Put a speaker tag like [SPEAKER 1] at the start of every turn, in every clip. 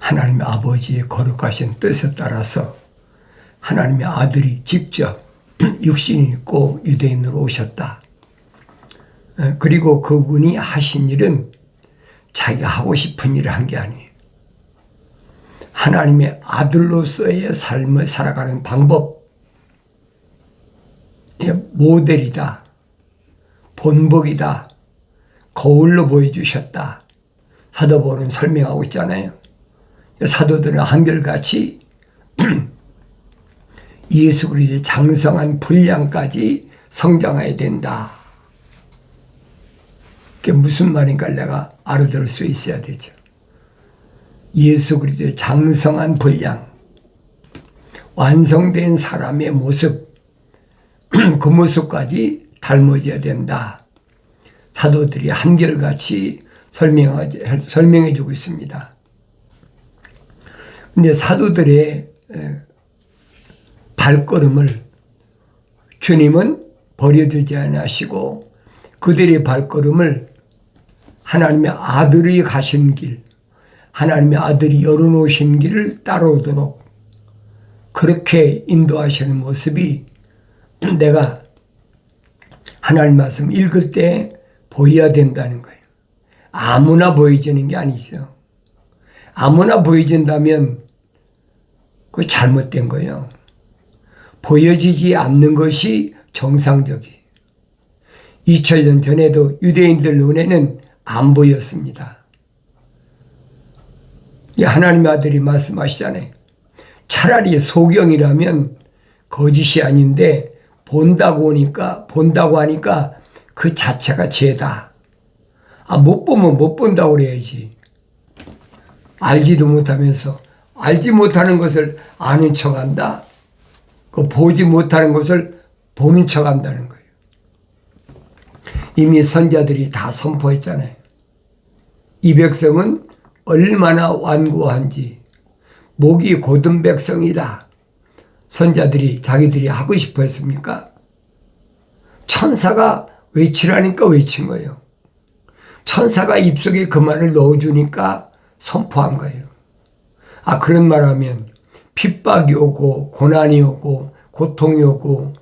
[SPEAKER 1] 하나님 아버지의 거룩하신 뜻에 따라서 하나님의 아들이 직접 육신이 있고 유대인으로 오셨다. 그리고 그분이 하신 일은 자기가 하고 싶은 일을 한 게 아니에요. 하나님의 아들로서의 삶을 살아가는 방법, 모델이다, 본보기다, 거울로 보여주셨다. 사도 바울은 설명하고 있잖아요. 사도들은 한결같이 예수 그리스도의 장성한 분량까지 성장해야 된다. 그게 무슨 말인가 내가 알아들을 수 있어야 되죠. 예수 그리스도의 장성한 분량, 완성된 사람의 모습, 그 모습까지 닮아져야 된다. 사도들이 한결같이 설명해 주고 있습니다. 근데 사도들의 발걸음을 주님은 버려두지 않으시고 그들의 발걸음을 하나님의 아들이 가신 길, 하나님의 아들이 열어놓으신 길을 따라오도록 그렇게 인도하시는 모습이 내가 하나님 말씀 읽을 때 보여야 된다는 거예요. 아무나 보여지는 게 아니죠. 아무나 보여진다면 그거 잘못된 거예요. 보여지지 않는 것이 정상적이에요. 2000년 전에도 유대인들 눈에는 안 보였습니다. 하나님의 아들이 말씀하시잖아요. 차라리 소경이라면 거짓이 아닌데 본다고 하니까 그 자체가 죄다. 못 보면 못 본다고 그래야지. 알지도 못하면서 알지 못하는 것을 아는 척한다. 그 보지 못하는 것을 보는 척한다는 거예요. 이미 선자들이 다 선포했잖아요. 이 백성은 얼마나 완고한지, 목이 곧은 백성이다. 선자들이 자기들이 하고 싶어 했습니까? 천사가 외치라니까 외친 거예요. 천사가 입속에 그 말을 넣어주니까 선포한 거예요. 그런 말 하면 핍박이 오고 고난이 오고 고통이 오고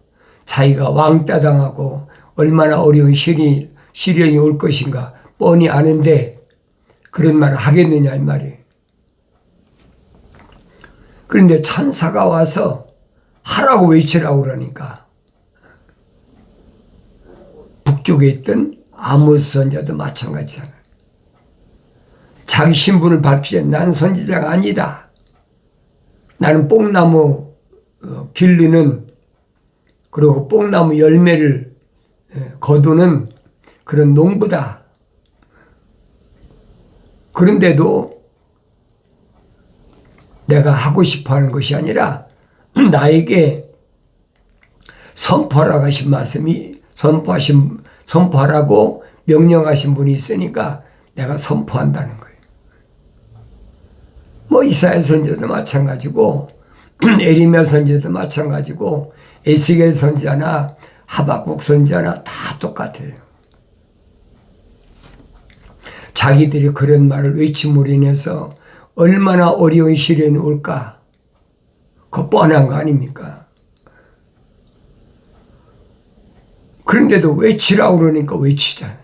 [SPEAKER 1] 자기가 왕따 당하고 얼마나 어려운 시련이 올 것인가 뻔히 아는데 그런 말을 하겠느냐 이 말이에요. 그런데 천사가 와서 하라고 외치라고 그러니까 북쪽에 있던 아모스 선지자도 마찬가지잖아요. 자기 신분을 밝히지 않는 난 선지자가 아니다. 나는 뽕나무 길르는 그리고 뽕나무 열매를 거두는 그런 농부다. 그런데도 내가 하고 싶어 하는 것이 아니라 나에게 선포하라고 하신 말씀이 선포하라고 명령하신 분이 있으니까 내가 선포한다는 거예요. 이사야 선지자도 마찬가지고 에레미야 선지자도 마찬가지고 에스겔 선지자나 하박국 선지자나 다 똑같아요. 자기들이 그런 말을 외침으로 인해서 얼마나 어려운 시련이 올까? 그거 뻔한 거 아닙니까? 그런데도 외치라고 그러니까 외치잖아요.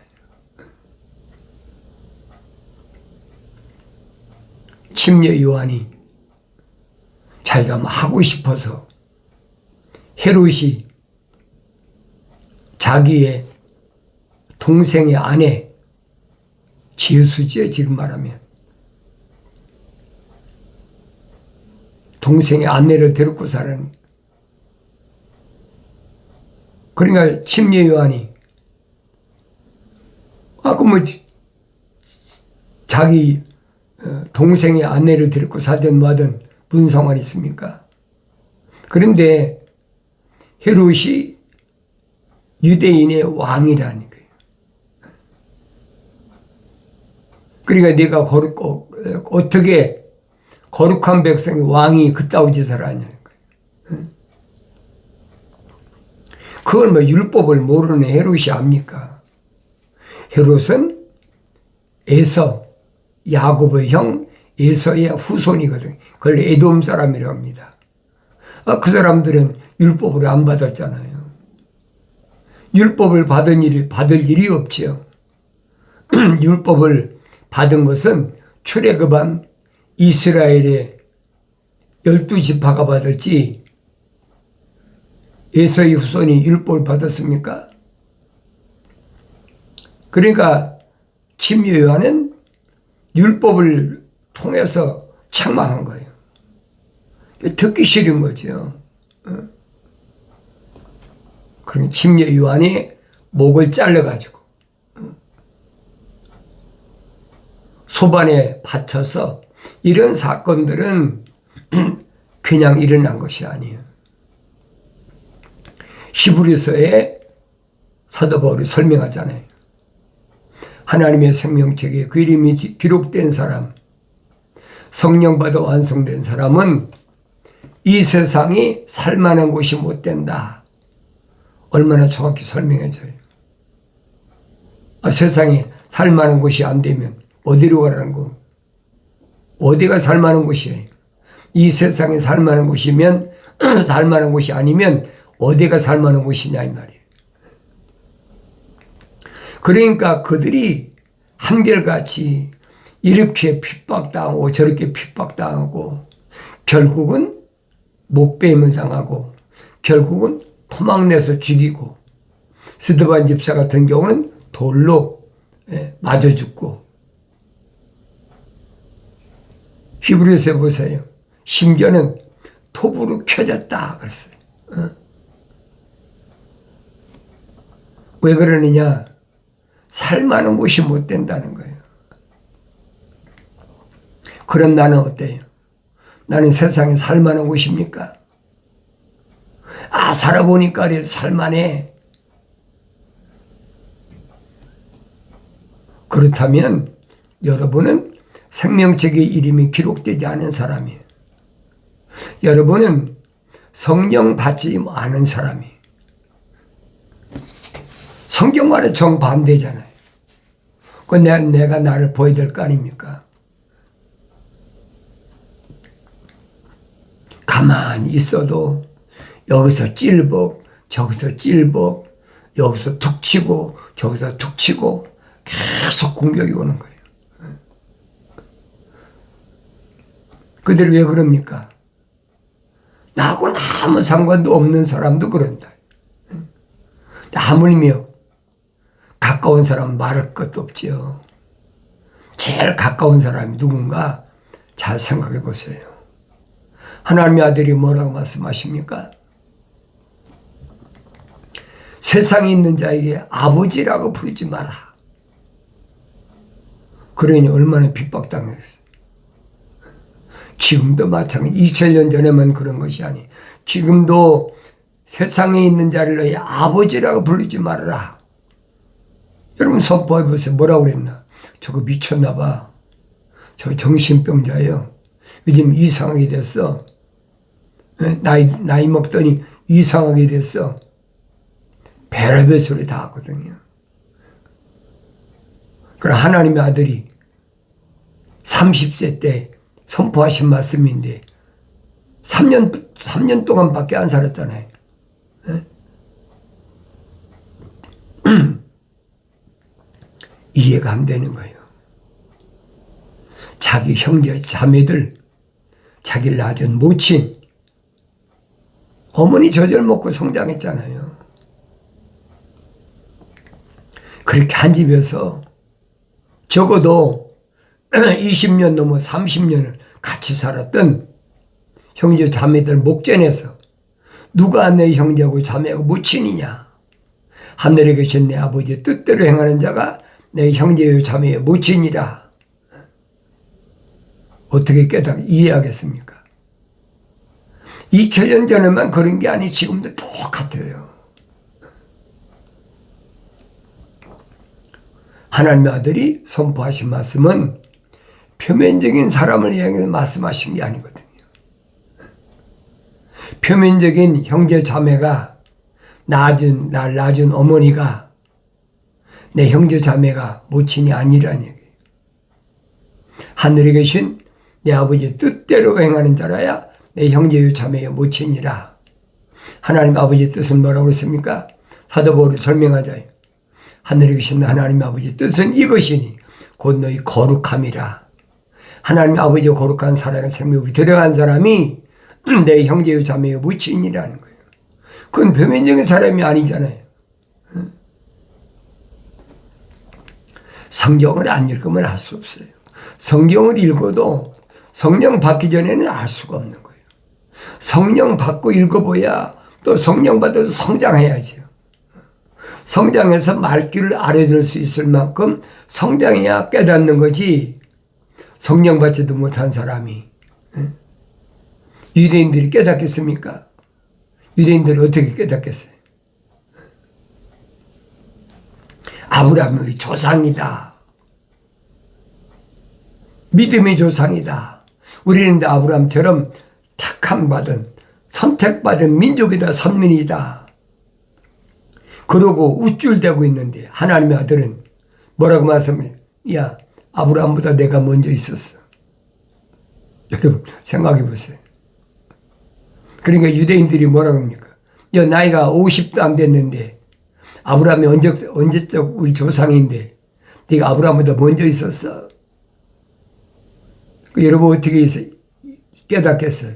[SPEAKER 1] 침례 요한이 자기가 하고 싶어서 헤롯이 자기의 동생의 아내 지수지에 지금 말하면 동생의 아내를 데리고 살았니? 그러니까 침례 요한이 자기 동생의 아내를 데리고 살든 뭐든 무슨 상관이 있습니까? 그런데 헤롯이 유대인의 왕이라는 거예요. 그러니까 네가 어떻게 거룩한 백성의 왕이 그따위 짓을 하냐는 거예요. 그걸 율법을 모르는 헤롯이 압니까? 헤롯은 야곱의 형 에서의 후손이거든. 그걸 에돔 사람이라고 합니다. 그 사람들은 율법을 안 받았잖아요. 율법을 받을 일이 없지요. 율법을 받은 것은 출애굽한 이스라엘의 12지파가 받았지, 에서의 후손이 율법을 받았습니까? 그러니까 침례 요한은 율법을 통해서 책망한 거예요. 듣기 싫은 거죠. 그러니까 침례 요한이 목을 잘라가지고 소반에 바쳐서, 이런 사건들은 그냥 일어난 것이 아니에요. 히브리서에 사도 바울이 설명하잖아요. 하나님의 생명책에 그 이름이 기록된 사람, 성령 받아 완성된 사람은 이 세상이 살만한 곳이 못 된다. 얼마나 정확히 설명해줘요. 세상이 살만한 곳이 안 되면 어디로 가라는 거? 어디가 살만한 곳이에요? 이 세상에 살만한 곳이면 살만한 곳이 아니면 어디가 살만한 곳이냐 이 말이에요. 그러니까 그들이 한결같이 이렇게 핍박당하고 저렇게 핍박당하고 결국은 목배임을 당하고 결국은 토막내서 죽이고, 스데반 집사 같은 경우는 돌로 맞아 죽고, 히브리서에 보세요. 심지어는 톱으로 켜졌다 그랬어요. 왜 그러느냐? 살만한 곳이 못 된다는 거예요. 그럼 나는 어때요? 나는 세상에 살만한 곳입니까? 살아보니까 그래서 살만해. 그렇다면 여러분은 생명책의 이름이 기록되지 않은 사람이에요. 여러분은 성령 받지 않은 사람이에요. 성경과는 정반대잖아요. 내가 나를 보여야 될 거 아닙니까? 가만히 있어도 여기서 찔벅, 저기서 찔벅, 여기서 툭 치고, 저기서 툭 치고, 계속 공격이 오는 거예요. 그들 왜 그럽니까? 나하고는 아무 상관도 없는 사람도 그런다. 하물며 가까운 사람 말할 것도 없지요. 제일 가까운 사람이 누군가 잘 생각해 보세요. 하나님의 아들이 뭐라고 말씀하십니까? 세상에 있는 자에게 아버지라고 부르지 마라. 그러니 얼마나 핍박당했어요. 지금도 마찬가지. 2000년 전에만 그런 것이 아니, 지금도 세상에 있는 자를 너희 아버지라고 부르지 말아라. 여러분 선포해 보세요. 뭐라고 그랬나? 저거 미쳤나 봐. 저 정신병자예요. 요즘 이상하게 됐어. 나이 먹더니 이상하게 됐어. 별의별 소리 다 하거든요. 그럼 하나님의 아들이 30세 때 선포하신 말씀인데 3년 동안밖에 안 살았잖아요. 이해가 안 되는 거예요. 자기 형제 자매들, 자기를 낳은 모친, 어머니 젖을 먹고 성장했잖아요. 그렇게 한 집에서 적어도 20년 넘어 30년을 같이 살았던 형제 자매들 목전에서 누가 내 형제하고 자매하고 모친이냐? 하늘에 계신 내 아버지의 뜻대로 행하는 자가 내 형제요 자매의 모친이라. 어떻게 이해하겠습니까? 2000년 전에만 그런 게 아니 지금도 똑같아요. 하나님의 아들이 선포하신 말씀은 표면적인 사람을 향해서 말씀하신 게 아니거든요. 표면적인 형제 자매가 날 낳은 어머니가 내 형제 자매가 모친이 아니라는 얘기예요. 하늘에 계신 내 아버지의 뜻대로 행하는 자라야 내 형제요 자매요 모친이라. 하나님 아버지의 뜻은 뭐라고 했습니까? 사도 바울이 설명하자요. 하늘에 계신 하나님 아버지의 뜻은 이것이니 곧 너희 거룩함이라. 하나님 아버지의 거룩한 사랑의 생명이 들어간 사람이 내 형제요 자매요 모친이라는 거예요. 그건 표면적인 사람이 아니잖아요. 성경을 안 읽으면 알 수 없어요. 성경을 읽어도 성령 받기 전에는 알 수가 없는 거예요. 성령 받고 읽어봐야 또 성령 받아도 성장해야죠. 성장해서 말귀를 알아들을 수 있을 만큼 성장해야 깨닫는 거지. 성령 받지도 못한 사람이 유대인들이 깨닫겠습니까? 유대인들은 어떻게 깨닫겠어요? 아브라함의 조상이다. 믿음의 조상이다. 우리는 아브라함처럼 택함받은 선택받은 민족이다. 선민이다. 그러고 우쭐대고 있는데 하나님의 아들은 뭐라고 말씀해요? 야, 아브라함보다 내가 먼저 있었어. 여러분 생각해 보세요. 그러니까 유대인들이 뭐라고 합니까? 야, 나이가 50도 안 됐는데 아브라함이 언제적 우리 조상인데 네가 아브라함보다 먼저 있었어. 여러분 어떻게 깨닫겠어요?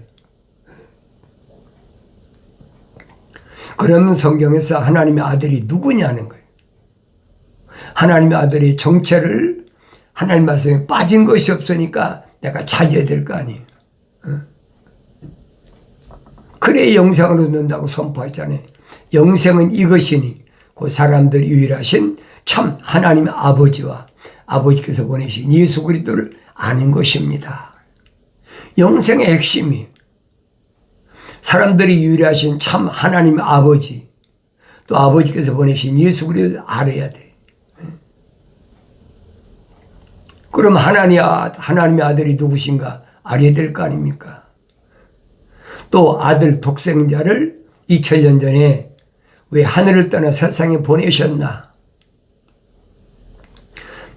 [SPEAKER 1] 그러면 성경에서 하나님의 아들이 누구냐는 거예요. 하나님의 아들의 정체를 하나님 말씀에 빠진 것이 없으니까 내가 찾아야 될 거 아니에요. 그래 영생을 얻는다고 선포하잖아요. 영생은 이것이니 그 사람들이 유일하신 참 하나님의 아버지와 아버지께서 보내신 예수 그리스도를 아는 것입니다. 영생의 핵심이 사람들이 유일하신 참 하나님의 아버지 또 아버지께서 보내신 예수 그리스도를 알아야 돼. 그럼 하나님의 아들이 누구신가 알아야 될 거 아닙니까? 또 아들 독생자를 2000년 전에 왜 하늘을 떠나 세상에 보내셨나?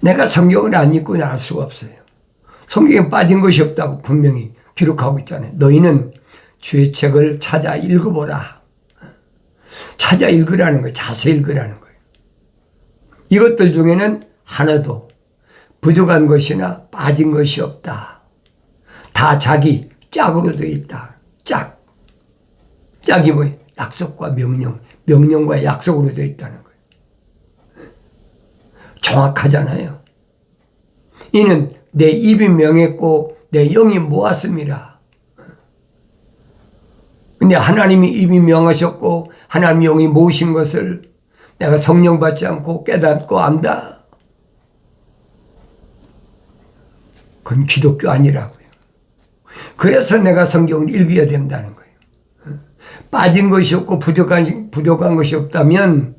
[SPEAKER 1] 내가 성경을 안 읽고 알 수가 없어요. 성경에 빠진 것이 없다고 분명히 기록하고 있잖아요. 너희는 주의 책을 찾아 읽어보라. 찾아 읽으라는 거예요. 자세히 읽으라는 거예요. 이것들 중에는 하나도 부족한 것이나 빠진 것이 없다. 다 자기 짝으로 되어 있다. 짝. 짝이 뭐예요? 약속과 명령. 명령과 약속으로 되어 있다는 거예요. 정확하잖아요. 이는 내 입이 명했고 내 영이 모았습니다. 근데 하나님이 입이 명하셨고 하나님 영이 모으신 것을 내가 성령 받지 않고 깨닫고 안다. 그건 기독교 아니라고요. 그래서 내가 성경을 읽어야 된다는 거예요. 빠진 것이 없고 부족한 것이 없다면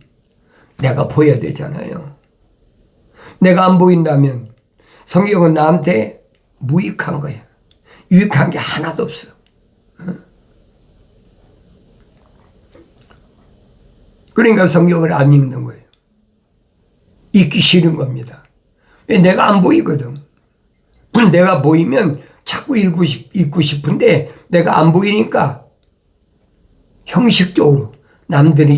[SPEAKER 1] 내가 보여야 되잖아요. 내가 안 보인다면 성경은 나한테 무익한 거야. 유익한 게 하나도 없어. 그러니까 성경을 안 읽는 거예요. 읽기 싫은 겁니다. 왜? 내가 안 보이거든. 내가 보이면 자꾸 읽고 싶은데 내가 안 보이니까 형식적으로 남들이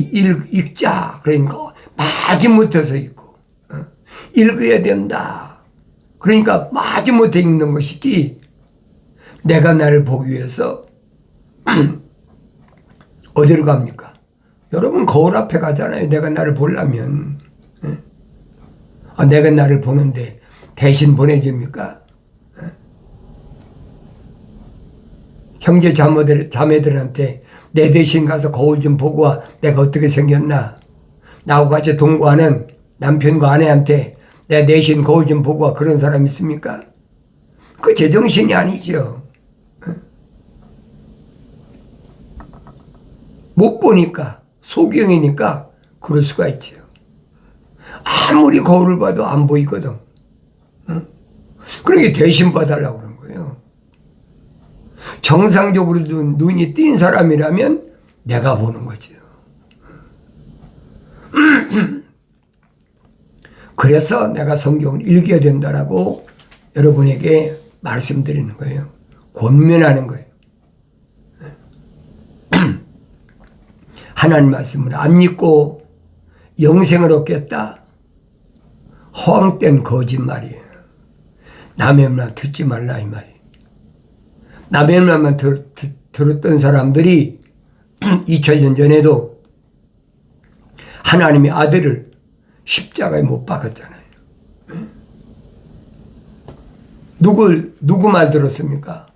[SPEAKER 1] 읽자 그러니까 마지못해서 읽고 읽어야 된다. 그러니까 마지못해 읽는 것이지 내가 나를 보기 위해서 어디로 갑니까? 여러분 거울 앞에 가잖아요. 내가 나를 보려면. 내가 나를 보는데 대신 보내줍니까? 형제 자매들한테 내 대신 가서 거울 좀 보고 와. 내가 어떻게 생겼나? 나하고 같이 동거하는 남편과 아내한테 내 대신 거울 좀 보고 와. 그런 사람 있습니까? 그 제정신이 아니죠. 못 보니까 소경이니까 그럴 수가 있죠. 아무리 거울을 봐도 안 보이거든. 그러니까 대신 봐달라고 그러는 거예요. 정상적으로 눈이 띈 사람이라면 내가 보는 거죠. 그래서 내가 성경을 읽어야 된다라고 여러분에게 말씀드리는 거예요. 권면하는 거예요. 하나님 말씀을 안 믿고 영생을 얻겠다? 허황된 거짓말이에요. 남의 말 듣지 말라 이 말이에요. 남의 말만 들었던 사람들이 2000년 전에도 하나님의 아들을 십자가에 못 박았잖아요. 누구 말 들었습니까?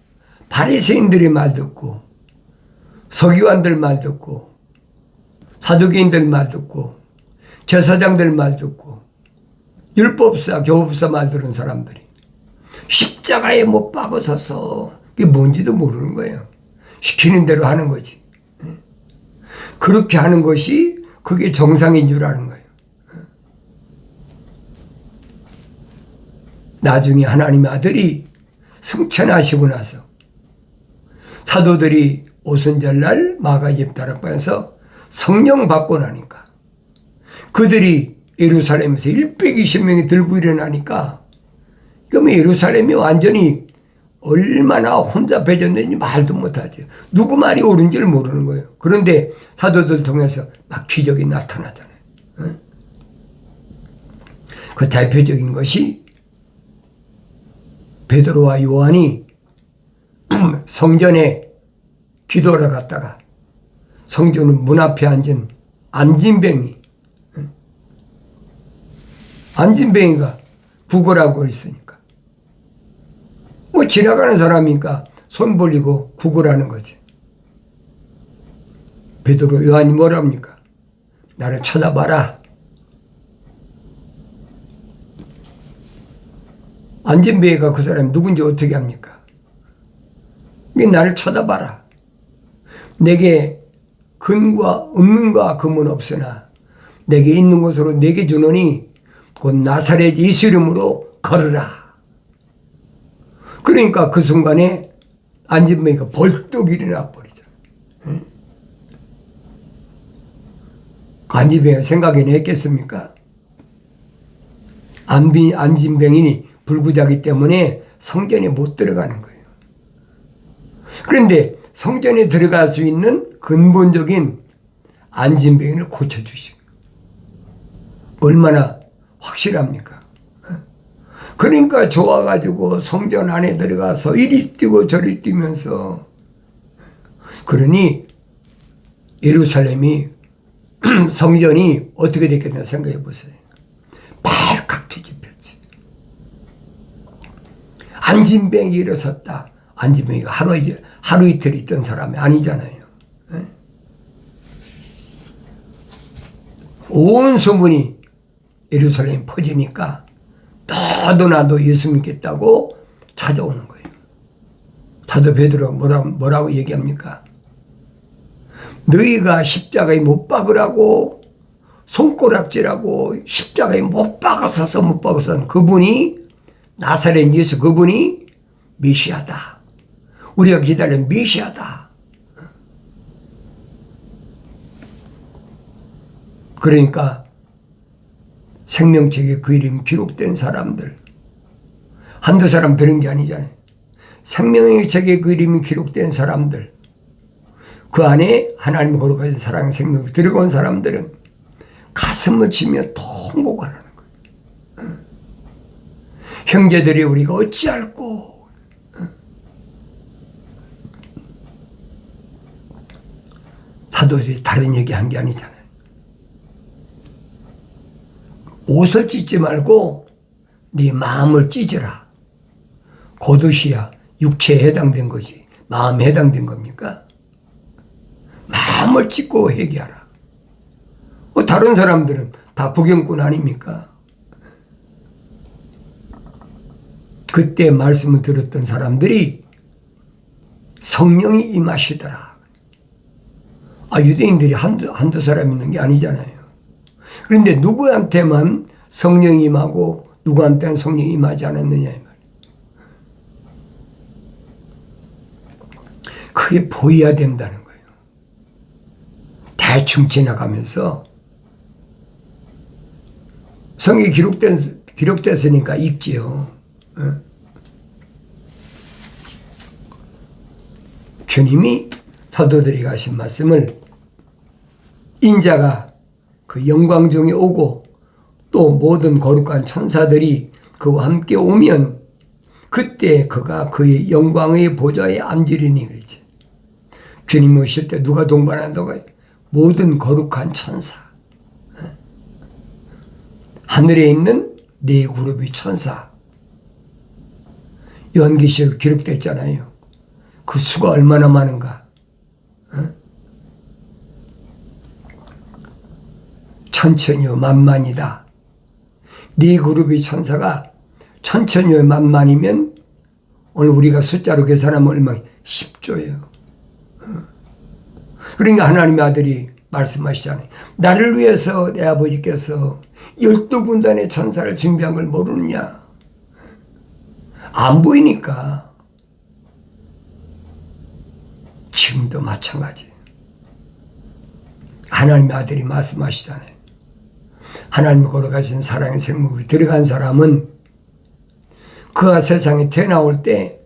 [SPEAKER 1] 바리새인들의 말 듣고, 서기관들 말 듣고, 사두개인들 말 듣고, 제사장들 말 듣고, 율법사, 교법사 말 들은 사람들이 십자가에 못 박아서서 그게 뭔지도 모르는 거예요. 시키는 대로 하는 거지. 그렇게 하는 것이 그게 정상인 줄 아는 거예요. 나중에 하나님의 아들이 승천하시고 나서 사도들이 오순절날 마가 예배다락방에서 성령 받고 나니까 그들이 예루살렘에서 120명이 들고 일어나니까 그러면 예루살렘이 완전히 얼마나 혼잡해졌는지 말도 못하죠. 누구 말이 옳은지를 모르는 거예요. 그런데 사도들 통해서 막 기적이 나타나잖아요. 그 대표적인 것이 베드로와 요한이 성전에 기도하러 갔다가 성전 문 앞에 앉은 안진뱅이가 구걸하고 있으니까 뭐 지나가는 사람이니까 손 벌리고 구걸하는 거지. 베드로 요한이 뭐랍니까? 나를 쳐다봐라. 안진뱅이가 그 사람이 누군지 어떻게 합니까? 나를 쳐다봐라. 내게 은과 금은 없으나 내게 있는 것으로 내게 주노니 곧 나사렛 예수 이름으로 걸으라. 그러니까 그 순간에 안진뱅이가 벌떡 일어나 버리죠. 안진뱅이가 생각이나 했겠습니까? 안진뱅이니 불구자기 때문에 성전에 못 들어가는 거예요. 그런데 성전에 들어갈 수 있는 근본적인 안진뱅이를 고쳐주시고 얼마나 확실합니까? 그러니까 좋아가지고 성전 안에 들어가서 이리 뛰고 저리 뛰면서 그러니 예루살렘이 성전이 어떻게 됐겠나 생각해 보세요. 발칵 뒤집혔지. 안진뱅이 일어섰다. 안진뱅이가 하루 이틀 있던 사람이 아니잖아요. 온 소문이 예루살렘에 퍼지니까 너도 나도 예수 믿겠다고 찾아오는 거예요. 사도 베드로가 뭐라고 얘기합니까? 너희가 십자가에 못 박으라고 손가락질하고 십자가에 못 박아서서 못 박아서 그분이 나사렛 예수 그분이 메시아다. 우리가 기다리는 메시아다. 그러니까 생명책에 그 이름이 기록된 사람들 한두 사람 들은 게 아니잖아요. 생명책에 그 이름이 기록된 사람들 그 안에 하나님 거룩하신 사랑의 생명을 들어온 사람들은 가슴을 치며 통곡을 하는 거예요. 형제들이 우리가 어찌할꼬 사도들이 다른 얘기한 게 아니잖아요. 옷을 찢지 말고 네 마음을 찢으라. 그것이야 육체에 해당된 거지 마음에 해당된 겁니까? 마음을 찢고 회개하라. 다른 사람들은 다 부경꾼 아닙니까? 그때 말씀을 들었던 사람들이 성령이 임하시더라. 유대인들이 한두 사람 있는 게 아니잖아요. 그런데 누구한테만 성령이 임하고 누구한테는 성령이 임하지 않았느냐 이 말이에요. 그게 보여야 된다는 거예요. 대충 지나가면서 성경이 기록됐으니까 읽지요. 주님이 사도들에게 하신 말씀을 인자가 그 영광 중에 오고 또 모든 거룩한 천사들이 그와 함께 오면 그때 그가 그의 영광의 보좌에 앉으리니 그러지. 주님 오실 때 누가 동반한다고 해요? 모든 거룩한 천사. 하늘에 있는 네 그룹의 천사. 요한계시록에 기록되어 있잖아요. 그 수가 얼마나 많은가. 천천히요 만만이다. 네 그룹의 천사가 천천히요 만만이면 오늘 우리가 숫자로 계산하면 얼마? 10조예요. 그러니까 하나님의 아들이 말씀하시잖아요. 나를 위해서 내 아버지께서 12군단의 천사를 준비한 걸 모르느냐. 안 보이니까. 지금도 마찬가지. 하나님의 아들이 말씀하시잖아요. 하나님이 걸어가신 사랑의 생목에 들어간 사람은 그가 세상에 태어나올 때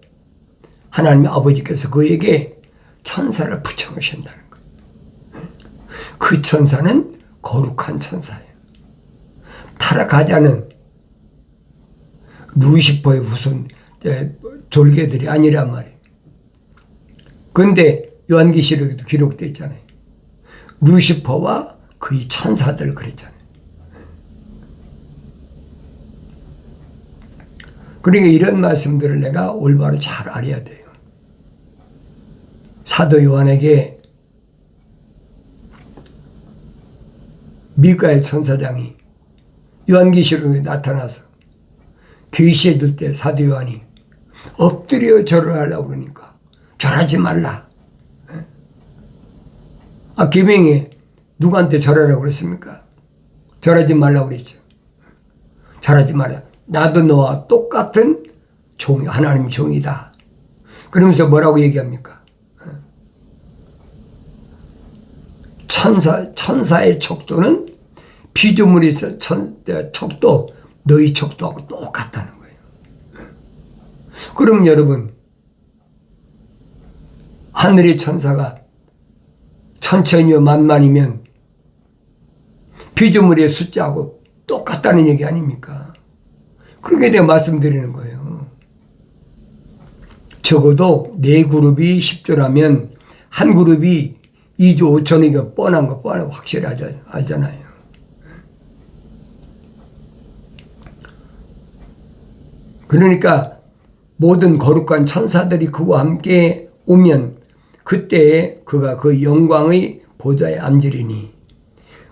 [SPEAKER 1] 하나님의 아버지께서 그에게 천사를 붙여놓으신다는 거예요. 그 천사는 거룩한 천사예요. 타락하지 않은 루시퍼의 후손 졸개들이 아니란 말이에요. 그런데 요한계시록에도 기록되어 있잖아요. 루시퍼와 그의 천사들 그랬잖아요. 그러니까 이런 말씀들을 내가 올바로 잘 알아야 돼요. 사도 요한에게 미가엘 천사장이 요한계시록에 나타나서 계시해 줄 때 사도 요한이 엎드려 절을 하려고 그러니까 절하지 말라. 계명에 누구한테 절하라고 그랬습니까? 절하지 말라고 그랬죠. 절하지 말라. 나도 너와 똑같은 종, 하나님 종이다. 그러면서 뭐라고 얘기합니까? 천사의 척도는 피조물의 척도, 너희 척도하고 똑같다는 거예요. 그럼 여러분, 하늘의 천사가 천천히요 만만이면 피조물의 숫자하고 똑같다는 얘기 아닙니까? 그렇게 내가 말씀드리는 거예요. 적어도 네 그룹이 10조라면 한 그룹이 2조 5천이니까 뻔한 확실히 알잖아요. 그러니까 모든 거룩한 천사들이 그와 함께 오면 그때에 그가 그 영광의 보좌에 앉으리니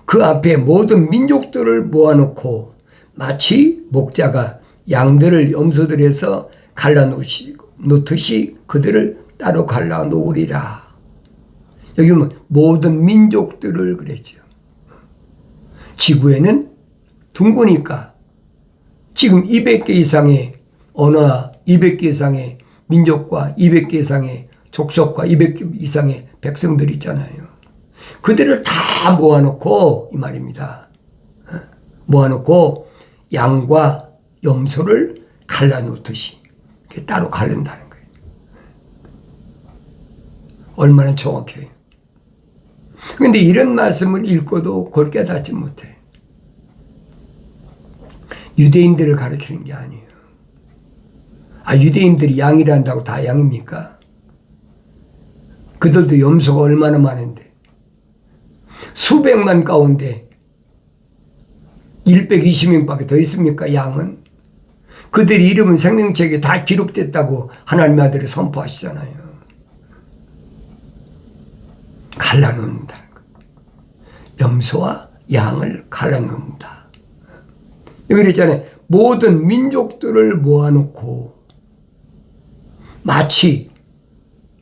[SPEAKER 1] 그 앞에 모든 민족들을 모아놓고 마치 목자가 양들을 염소들에서 갈라놓듯이 그들을 따로 갈라놓으리라. 여기 보면 모든 민족들을 그랬죠. 지구에는 둥그니까 지금 200개 이상의 언어와 200개 이상의 민족과 200개 이상의 족속과 200개 이상의 백성들이 있잖아요. 그들을 다 모아놓고 이 말입니다. 모아놓고 양과 염소를 갈라놓듯이 이렇게 따로 갈른다는 거예요. 얼마나 정확해요. 그런데 이런 말씀을 읽고도 그걸 깨닫지 못해. 유대인들을 가르치는 게 아니에요. 유대인들이 양이라 한다고 다 양입니까? 그들도 염소가 얼마나 많은데 수백만 가운데 120명밖에 더 있습니까? 양은? 그들의 이름은 생명책에 다 기록됐다고 하나님의 아들이 선포하시잖아요. 갈라놓는다는 것. 염소와 양을 갈라놓는다. 여기 그랬잖아요. 모든 민족들을 모아놓고 마치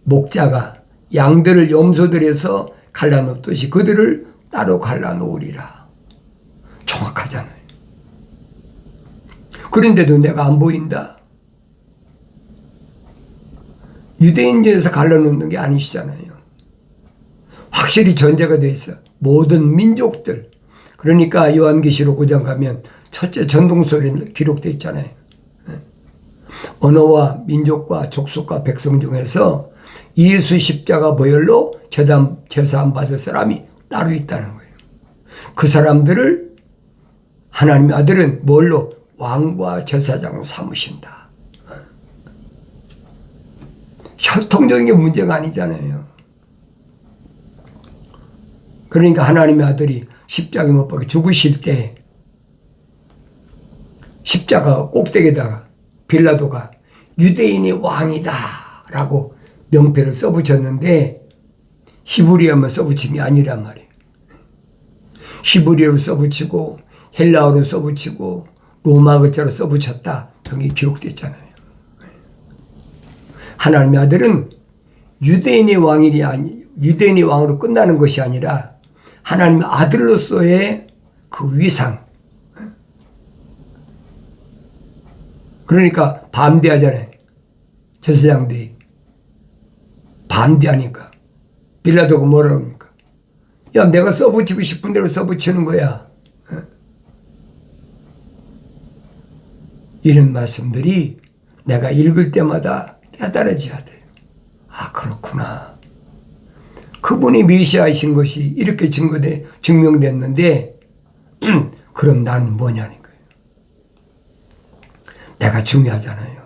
[SPEAKER 1] 목자가 양들을 염소들에서 갈라놓듯이 그들을 따로 갈라놓으리라. 정확하잖아요. 그런데도 내가 안 보인다. 유대인들에서 갈라놓는 게 아니시잖아요. 확실히 전제가 돼 있어. 모든 민족들. 그러니까 요한계시록 9장 가면 첫째 전동소리 기록되어 있잖아요. 언어와 민족과 족속과 백성 중에서 예수 십자가 보혈로 제사함 받을 사람이 따로 있다는 거예요. 그 사람들을 하나님의 아들은 뭘로? 왕과 제사장으로 삼으신다. 혈통적인 게 문제가 아니잖아요. 그러니까 하나님의 아들이 십자가에 못 박혀 죽으실 때 십자가 꼭대기에다가 빌라도가 유대인의 왕이다 라고 명패를 써붙였는데 히브리어만 써붙인 게 아니란 말이에요. 히브리어로 써붙이고 헬라어로 써붙이고 로마 글자로 써붙였다. 그게 기록됐잖아요. 하나님의 아들은 유대인의 왕으로 끝나는 것이 아니라 하나님의 아들로서의 그 위상. 그러니까 반대하잖아요. 제사장들이 반대하니까 빌라도가 뭐라고 합니까? 야, 내가 써붙이고 싶은 대로 써붙이는 거야. 이런 말씀들이 내가 읽을 때마다 깨달아져야 돼요. 아, 그렇구나. 그분이 메시아이신 것이 이렇게 증명됐는데 그럼 나는 뭐냐는 거예요. 내가 중요하잖아요.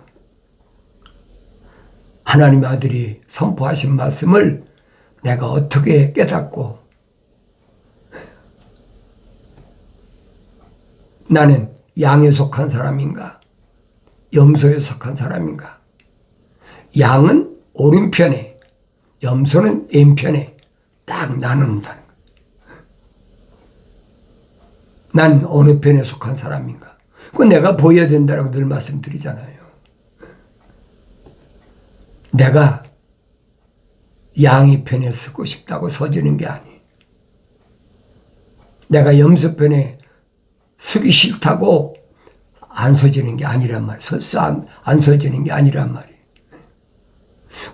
[SPEAKER 1] 하나님의 아들이 선포하신 말씀을 내가 어떻게 깨닫고 나는 양에 속한 사람인가? 염소에 속한 사람인가? 양은 오른편에, 염소는 왼편에 딱 나눈다는 거예요. 나는 어느 편에 속한 사람인가? 그건 내가 보여야 된다고 늘 말씀드리잖아요. 내가 양의 편에 서고 싶다고 서지는 게 아니에요. 내가 염소 편에 서기 싫다고 안 서지는 게 아니란 말이에요. 안 서지는 게 아니란 말이에요.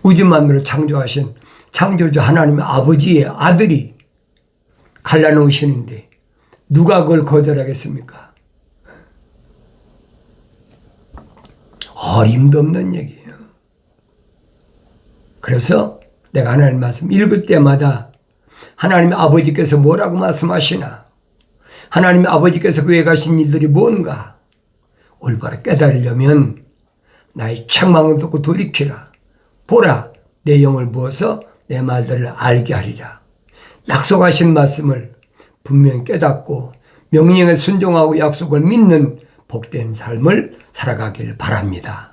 [SPEAKER 1] 우주 만물을 창조하신 창조주 하나님의 아버지의 아들이 갈라놓으시는데 누가 그걸 거절하겠습니까? 어림도 없는 얘기예요. 그래서 내가 하나님 말씀 읽을 때마다 하나님의 아버지께서 뭐라고 말씀하시나? 하나님의 아버지께서 그에 가신 일들이 뭔가? 올바로 깨달으려면 나의 책망을 듣고 돌이키라. 보라, 내 영을 부어서 내 말들을 알게 하리라. 약속하신 말씀을 분명히 깨닫고 명령에 순종하고 약속을 믿는 복된 삶을 살아가길 바랍니다.